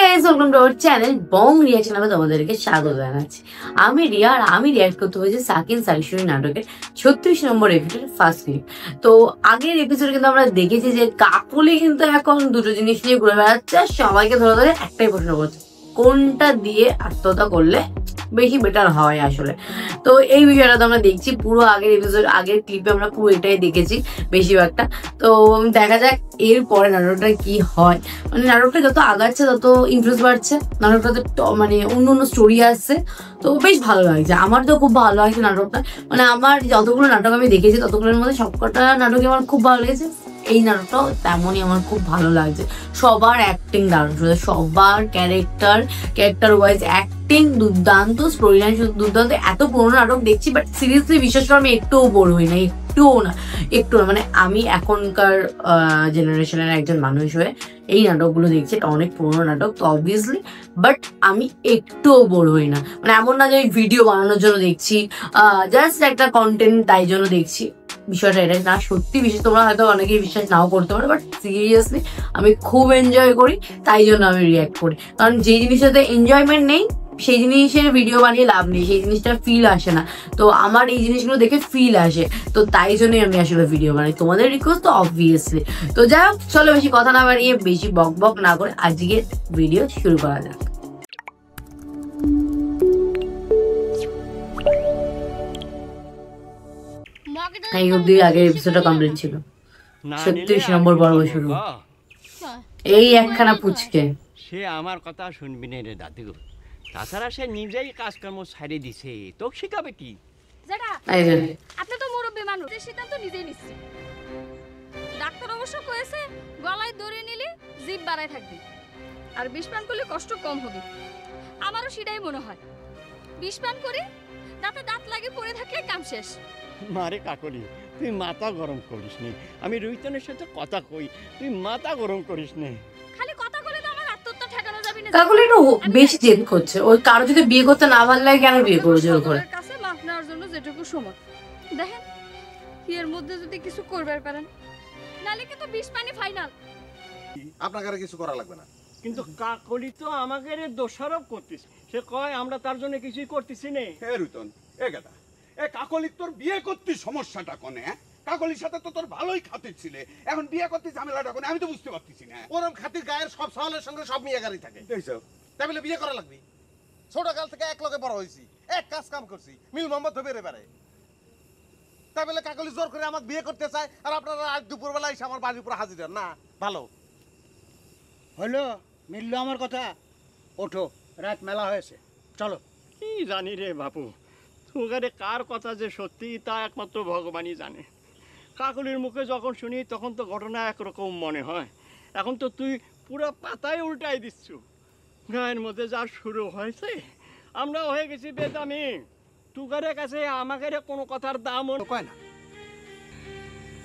Guys, welcome to our channel Bong reaction. আমি তোমাদেরকে স্বাগত জানাচ্ছি। আমি রিয়া আর আমি রিয়াক্ট করতে হয়েছে সাকিন সারিশ্বরী নাটকের 36 নম্বর এপিসোডের ফার্স্ট ক্লিপ। তো আগের এপিসোডে কিন্তু আমরা দেখেছি যে কাকলি কিন্তু এখন দুটো জিনিস নিয়ে ঘুরে বেড়াচ্ছে আর সবাইকে ধরে ধরে একটাই প্রশ্ন করছে, কোনটা দিয়ে আত্মহত্যা করলে বেশি বেটার হয় আসলে। তো এই বিষয়টা তো আমরা দেখছি পুরো আগের এপিসোড, আগের ক্লিপে আমরা পুরো এটাই দেখেছি বেশিরভাগটা। তো দেখা যাক এর পরে নাটকটা কি হয়। মানে নাটকটা যত আগাচ্ছে তত ইন্টারেস্ট বাড়ছে, নাটকটাতে মানে অন্য অন্য স্টোরি আসছে, তো বেশ ভালো লাগছে। আমার তো খুব ভালো লাগছে নাটকটা। মানে আমার যতগুলো নাটক আমি দেখেছি ততগুলোর মধ্যে সবকটা নাটকই আমার খুব ভালো লেগেছে। এই নাটকটাও তেমনই আমার খুব ভালো লাগছে। সবার অ্যাক্টিং দারুণ, সবার ক্যারেক্টার ওয়াইজ অ্যাক্টিং দুর্দান্ত, স্টোরি লাইন দুর্দান্ত। এত পুরোনো নাটক দেখছি বাট সিরিয়াসলি বিশ্বাস করে আমি একটুও বোর হই না, একটুও না। মানে আমি এখনকার জেনারেশনের একজন মানুষ হয়ে এই নাটকগুলো দেখছি, এটা অনেক পুরোনো নাটক তো অবভিয়াসলি, বাট আমি একটুও বোর হই না। মানে এমন না যে আমি ভিডিও বানানোর জন্য দেখছি, জাস্ট একটা কন্টেন্ট তাই জন্য দেখছি। বিষয়টা এটা না, সত্যি বিশেষ তোমরা হয়তো অনেকেই বিশ্বাস নাও করতে পারো, বাট সিরিয়াসলি আমি খুব এনজয় করি, তাই জন্য আমি রিয়াক্ট করি। কারণ যে জিনিসটাতে এনজয়মেন্ট নেই সেই জিনিসের ভিডিও বানিয়ে লাভ নেই, সেই জিনিসটা ফিল আসে না। তো আমার এই জিনিসগুলো দেখে ফিল আসে, তো তাই জন্যই আমি আসলে ভিডিও বানাই। তোমাদের রিকোয়েস্ট তো অবভিয়াসলি। তো যাই হোক, চলো বেশি কথা না বাড়িয়ে, বেশি বক বক না করে আজকে ভিডিও শুরু করা যাক। এই অব্দি আগের এপিসোডটা কমপ্লিট ছিল, 36 নম্বর পর্ব শুরু। এই একখানা পুচকে, সে আমার কথা শুনবি না রে দাদু। তাছাড়া সে নিজেই কাজকর্ম ছাড়ে দিছে, তোকে শিখাবে কি? আপনি তো মুরব্বী মানুষ, সিদ্ধান্ত নিজেই নিচ্ছে। ডাক্তার অবশ্য কয়েছে গলায় দড়ি নিলে জিভ বাড়ায় থাকবে আর বিষ পান করলে কষ্ট কম হবে। আমারও সেটাই মনে হয়, বিষ পান করি দাঁতে দাঁত লাগে পড়ে থাকলে কাম শেষ। মারে কাকলি, তুই মাথা গরম করিস নি। আমি রুহিতনের সাথে কথা কই, তুই মাথা গরম করিস নি। খালি কথা বলে তো আমার আত্মহত্যা ঠেকানো যাবে না। কাকলি একটু বেশি জেদ করছে। ওই কারো যদি বিয়ে করতে না ভালো লাগে কেন বিয়ে করে জোর করে? কাছে মাফ নেওয়ার জন্য যেটুকু সময় দেখেন, এর মধ্যে যদি কিছু করবার পারেন, নালে কিন্তু বিষ পানি ফাইনাল। আপনাকে আর কিছু করা লাগবে না। কিন্তু কাকলি তো আমাকে দোষারোপ করতিস। সে কয় আমরা তার জন্য কিছুই করতেছি না। হে রুতন, এ গাদা, এ কাকলি তোর বিয়ে করতে সমস্যাটা কোনে? কাকলির সাথে তো তোর ভালোই খাতির ছিলে, এখন বিয়ে করতে ঝামেলাটা কোনে? আমি তো বুঝতে পারতেছি না। ওরম খাতির গায়ের সব সওয়ালের সঙ্গে সব মিয়া গাড়ি থাকে, তাই বলে বিয়ে করা লাগবে? ছোট কাল থেকে এক লগে বড় হয়েছি, এক কাজ কাম করছি, মিল মোহাম্মদ হবে এবারে। তাই বলে কাকলি জোর করে আমাকে বিয়ে করতে চায়, আর আপনারা আজ দুপুরবেলা এসে আমার বাড়ির উপর হাজির হন না? ভালো হলো, মিললো আমার কথা। ওঠো, রাত মেলা হয়েছে, চলো। কি জানি রে বাপু, তোকে কার কথা যে সত্যি তা একমাত্র ভগবানই জানে। কাকলির মুখে যখন শুনি তখন তো ঘটনা একরকম মনে হয়, এখন তো তুই পুরো পাতায় উল্টাই দিচ্ছ। গায়ের মধ্যে যা শুরু হয়েছে, আমরা হয়ে গেছি বেদামি। তুগারের কাছে আমাকে কোনো কথার দামও কয় না।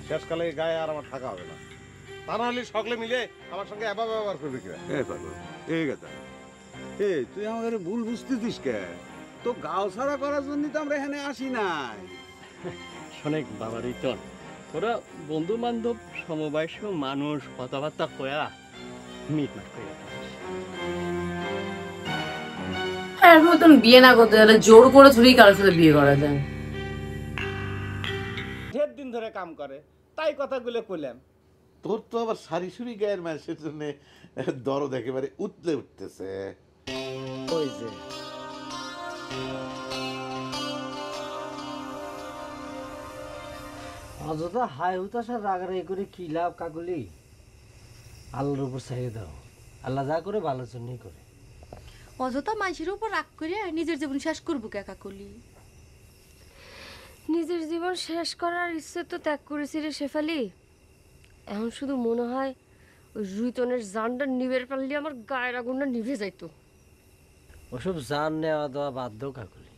শেষকালে গায়ে আর আমার থাকা হবে না, তা নাহলে সকলে মিলে আমার সঙ্গে এবার ব্যবহার করবে কি? তুই আমাদের ভুল বুঝতেছিস কে? তো গাও ছাড়া করার জন্য তো আমরা এখানে আসি নাই। শোনেক বাবা রিতন, তোরা বন্ধু বান্ধব সমবয়স্ক মানুষ, কথাবার্তা কয়া মিটমাট করে এখন বিয়ে না করতে গেলে জোর করে থুড়ি কারোর সাথে বিয়ে করা যায়। ঢের দিন ধরে কাম করে, তাই কথাগুলো কইলাম। তোর তো আবার সারি সুরি গায়ের মানুষের জন্য দরদ একেবারে উতলে উঠতেছে। ওই যে অযথা হাই হুতাশার রাগারাগি করে কি লাভ কাকুলি? আল্লাহর উপর ছেড়ে দাও, আল্লাহ যা করে ভালোর জন্যই করে। অযথা মানুষের উপর রাগ করে নিজের জীবন শেষ করবো কে কাকলি? নিজের জীবন শেষ করার ইচ্ছে তো ত্যাগ করেছি রে শেফালি। এখন শুধু মনে হয় ওই রুইতনের জানটা নিভে পারলে আমার গায়ের আগুনটা নিভে যাইতো। ওসব জান নেওয়া দেওয়া বাদ দাও কাকুলি,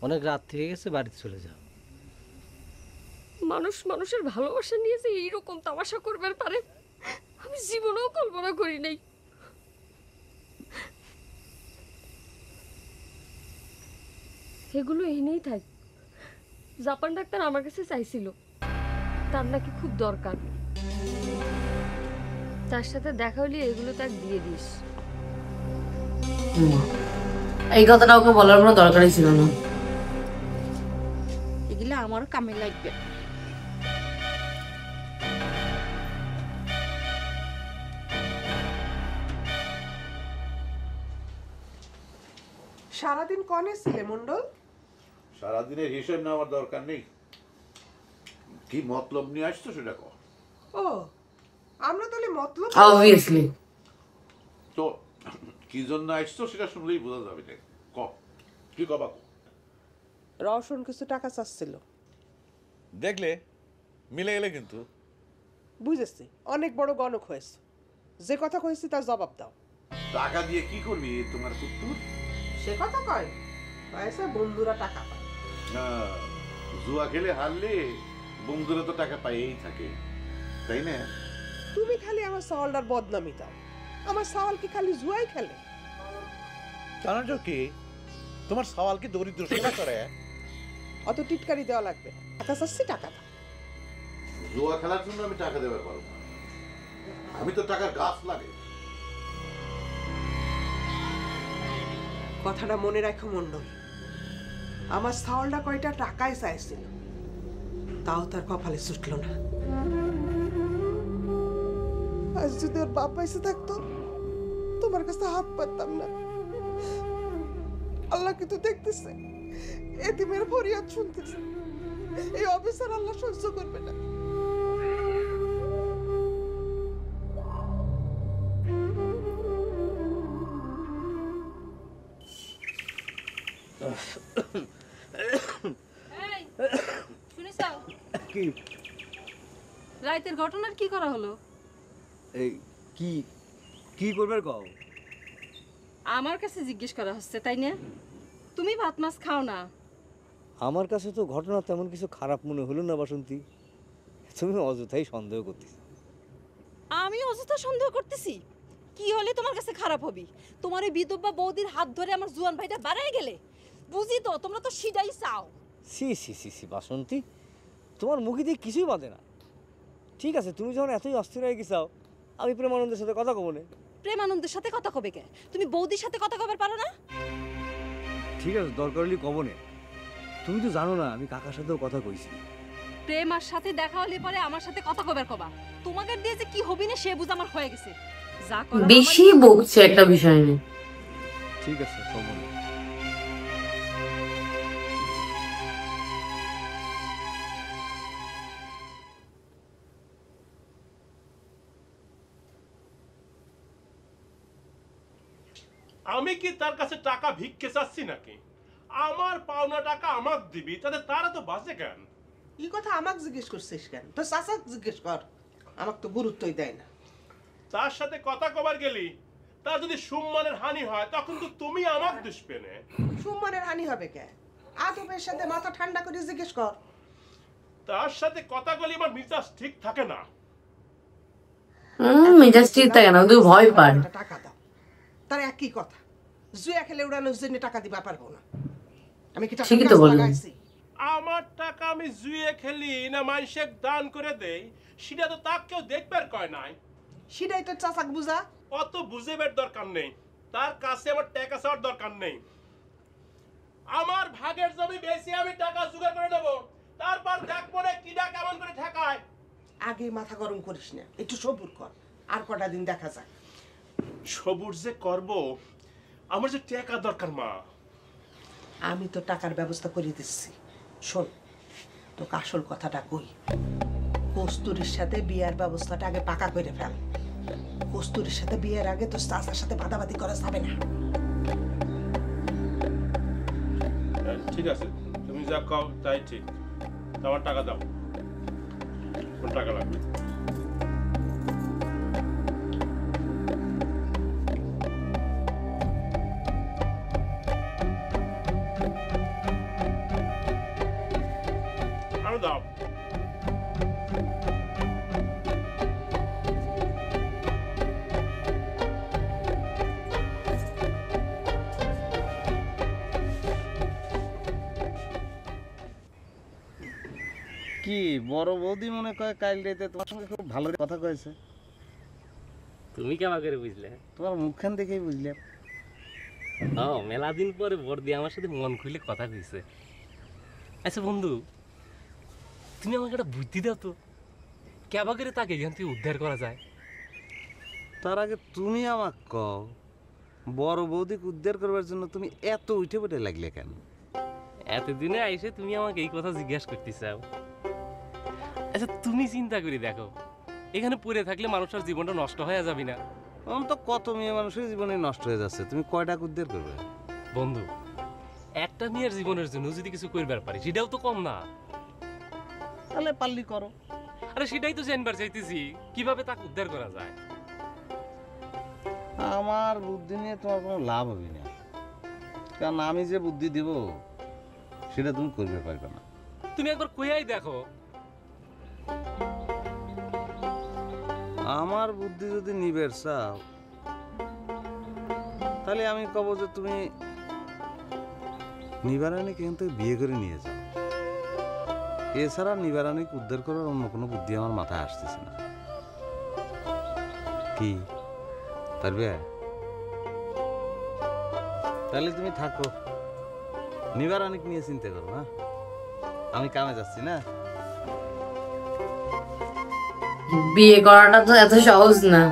অনেক রাত থেকে গেছে, বাড়িতে চলে যাও। মানুষ মানুষের ভালোবাসা নিয়ে যে এইরকম তামাশা করবার পারে আমি জীবনেও কল্পনা করি নাই। এগুলো এনেই থাক। জাপান ডাক্তার আমার কাছে চাইছিল, তার নাকি খুব দরকার। তার সাথে দেখা হলে এগুলো তাকে দিয়ে দিস। এই কথাটা ওকে বলার কোনো দরকারই ছিল না। এগুলো আমারও কামে লাগবে। সারাদিন কনে ছিলে মন্ডল? সারাদিনের হিসেব নেওয়ার দরকার নেই, কি মতলব নিয়ে আসছো সেটা কর। ও আমরা তাহলে মতলব অবভিয়াসলি। তো কি জন্য আসছো সেটা শুনলেই বোঝা যাবে। ক কি কবা? রওশন কিছু টাকা চাচ্ছিল। দেখলে মিলে গেলে কিন্তু। বুঝেছি, অনেক বড় গণক হয়েছে, যে কথা কইছি তার জবাব দাও। টাকা দিয়ে কি করবি তোমার কুত্তুর? সে কথা কয় পয়সা বন্ধুরা টাকা পায়। জুয়া খেলে হারলে বন্ধুরা তো টাকা পাইয়েই থাকে, তাই না? তুমি খালি আমার সওয়ালটার বদনামি দাও। আমার সওয়াল কি খালি জুয়াই খেলে? জানাটো কি তোমার সওয়াল কি দরিদ্র সেবা করে? অত টিটকারি দেওয়া লাগবে না। টাকা চাচ্ছি, টাকা দাও। জুয়া খেলার জন্য আমি টাকা দেবার পারবো না, আমি তো টাকার গাছ লাগে। কথাটা মনে রাখো মন্ডল, আমার সাওয়ালটা কয়টা টাকায় চাইছিল, তাও তার কপালে ছুটল না। আজ যদি ওর বাপ পয়সা থাকতো তোমার কাছে হাত পাততাম না। আল্লাহ কিন্তু দেখতেছে, এতিমের ফরিয়াদ শুনতেছে। এই অফিসার আল্লাহ সহ্য করবে না। কি রাতের ঘটনার কি করা হলো? এই কি কি করবে কও? আমার কাছে জিজ্ঞেস করা হচ্ছে, তাই না? তুমি ভাত মাছ খাও না। আমার কাছে তো ঘটনা তেমন কিছু খারাপ মনে হলো না বাসন্তী, তুমি অযথাই সন্দেহ করতেছ। আমি অযথা সন্দেহ করতেছি? কি হলে তোমার কাছে খারাপ হবি? তোমার এই বিধবা বৌদির হাত ধরে আমার জুয়ান ভাইটা বাড়াই গেলে, বুঝি তো তোমরা তো সিধাই চাও। সি সি সি সি বাসন্তী, তোমার মুখে দিয়ে কিছুই বাঁধে না। ঠিক আছে, তুমি যখন এতই অস্থির হয়ে গেছাও, আমি প্রেমানন্দের সাথে কথা কব না। প্রেমানন্দের সাথে কথা কবে কে? তুমি বৌদির সাথে কথা কবে পারো না? ঠিক আছে, দরকার হলে কব না। তুমি তো জানো না আমি কাকার সাথেও কথা কইছি। প্রেমার সাথে দেখা হলে পরে আমার সাথে কথা কবে কবা? তোমাকে দিয়ে যে কি হবি না সে বুঝ আমার হয়ে গেছে। যা করার বেশি বকছে একটা বিষয় নিয়ে। ঠিক আছে, সময় আমি কি তার কাছে টাকা ভিক্ষে চাচ্ছি নাকি? আমার পাওনা টাকা আমাক দিবি, তাতে তারা তো বাঁচে কেন? এই কথা আমাকে জিজ্ঞেস করছিস কেন? তো চাচাক জিজ্ঞেস কর, আমাকে তো গুরুত্বই দেয় না। তার সাথে কথা কবার গেলি তার যদি সম্মানের হানি হয় তখন তো তুমি আমাক দুষবে না। সম্মানের হানি হবে কে? আদবের সাথে মাথা ঠান্ডা করে জিজ্ঞেস কর। তার সাথে কথা বলি আমার মিজাজ ঠিক থাকে না। মেজাজ ঠিক থাকে না, তুই ভয় পান। টাকা দাও, তার একই কথা। জুয়া খেলে উড়ানোর জন্য টাকা দিবা পারবো না। আমি কি টাকা ঠিকই তো বললেন। লাগাইছি? আমার টাকা আমি জুয়ে খেলি না মানুষের দান করে দেই, সেটা তো তাকে কেউ দেখবার কয় নাই। সেটাই তো চাচাক বুঝা। অত বুঝেবার দরকার নেই, তার কাছে আমার টাকা চাওয়ার দরকার নেই। আমার ভাগের জমি বেশি আমি টাকা জোগাড় করে দেবো, তারপর দেখবো না কিডা কেমন করে ঠেকায়। আগে মাথা গরম করিস না, একটু সবুর কর, আর কটা দিন দেখা যাক। সবুর যে করব, আমার যে টাকা দরকার মা। আমি তো টাকার ব্যবস্থা করে দিচ্ছি। শোন, তোকে আসল কথাটা কই। কস্তুরীর সাথে বিয়ের ব্যবস্থাটা আগে পাকা করে ফেল। কস্তুরীর সাথে বিয়ের আগে তো চাচার সাথে বাদাবাদি করা যাবে না। ঠিক আছে, তুমি যা কও তাই ঠিক। আমার টাকা দাও। কোন টাকা লাগবে? আরো দাও। কি বড় বৌদি মনে কয় কাল রাতে তোমার সঙ্গে খুব ভালো কথা কয়েছে? তুমি কেমন করে বুঝলে? তোমার মুখখান দেখেই বুঝলাম। মেলা দিন পরে বর্দি আমার সাথে মন খুলে কথা কইছে। আচ্ছা বন্ধু, তুমি আমাকে একটা বুদ্ধি দাও তো, কেবা করে তাকে এখান থেকে উদ্ধার করা যায়? তার আগে তুমি আমাকে কও, বড় বৌদিকে উদ্ধার করবার জন্য তুমি এত উঠে পড়ে লাগলে কেন? এতদিনে আইসে তুমি আমাকে এই কথা জিজ্ঞাসা করতে চাও? আচ্ছা তুমি চিন্তা করে দেখো, এখানে পড়ে থাকলে মানুষের জীবনটা নষ্ট হয়ে যাবে না? তো কত মেয়ে মানুষের জীবনে নষ্ট হয়ে যাচ্ছে, তুমি কয়টা উদ্ধার করবে? বন্ধু, একটা মেয়ের জীবনের জন্য যদি কিছু করবার পারি সেটাও তো কম না। তাহলে পারলি করো। আরে সেটাই তো জানবার চাইতেছি, কিভাবে তাকে উদ্ধার করা যায়। আমার বুদ্ধি নিয়ে তোমার কোনো লাভ হবে না, কারণ আমি যে বুদ্ধি দেব সেটা তুমি করবে পারবে না। তুমি একবার কইয়াই দেখো। আমার বুদ্ধি যদি নিবের চাও তাহলে আমি কব যে তুমি নিবারণীকে কিন্তু বিয়ে করে নিয়ে যাও। এছাড়া নিবারণীকে উদ্ধার করার অন্য কোনো বুদ্ধি আমার মাথায় আসতেছে না। কি পারবে? তাহলে তুমি থাকো, নিবারণীকে নিয়ে চিন্তা করো। হ্যাঁ, আমি কামে যাচ্ছি না। বিয়ে করাটা তো এত সহজ না।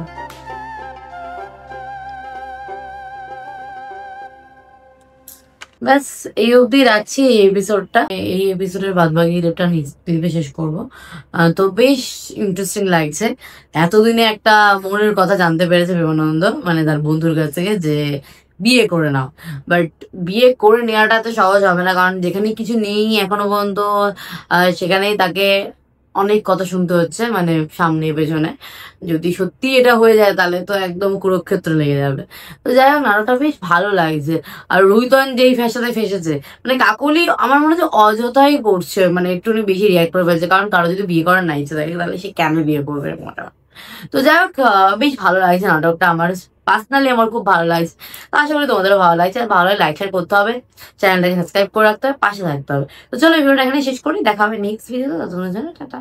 ব্যাস এই অবধি রাখছি এই এপিসোডটা। এই এপিসোডের বাদবাকিটা নিজে শেষ করবো। তো বেশ ইন্টারেস্টিং লাগছে। এতদিনে একটা মনের কথা জানতে পেরেছে বিমানন্দ, মানে তার বন্ধুর কাছ থেকে, যে বিয়ে করে নাও। বাট বিয়ে করে নেওয়াটা তো সহজ হবে না, কারণ যেখানে কিছু নেই এখনো পর্যন্ত সেখানেই তাকে অনেক কথা শুনতে হচ্ছে, মানে সামনে পেছনে। যদি সত্যি এটা হয়ে যায় তাহলে তো একদম কুরুক্ষেত্র লেগে যাবে। তো যাই হোক, নাটকটা বেশ ভালো লাগছে। আর রুহিতন যেই ফ্যাসাতে ফেসেছে, মানে কাকলি আমার মনে হচ্ছে অযথাই করছে, মানে একটুখানি বেশি রিয়াক্ট করে ফেলছে। কারণ কারো যদি বিয়ে করার না ইচ্ছে থাকে তাহলে সে কেন বিয়ে করবে মোটা। তো যাই হোক, বেশ ভালো লাগছে নাটকটা। আমার পার্সোনালি আমার খুব ভালো লাগছে। তো আশা করি তোমাদেরও ভালো লাগছে। আর ভালো লাগে লাইক শেয়ার করতে হবে, চ্যানেলটাকে সাবস্ক্রাইব করে রাখতে হবে, পাশে থাকতে হবে। তো চলো ভিডিওটা এখানে শেষ করি, দেখা হবে নেক্সট ভিডিওতে। ততক্ষণের জন্য টাটা।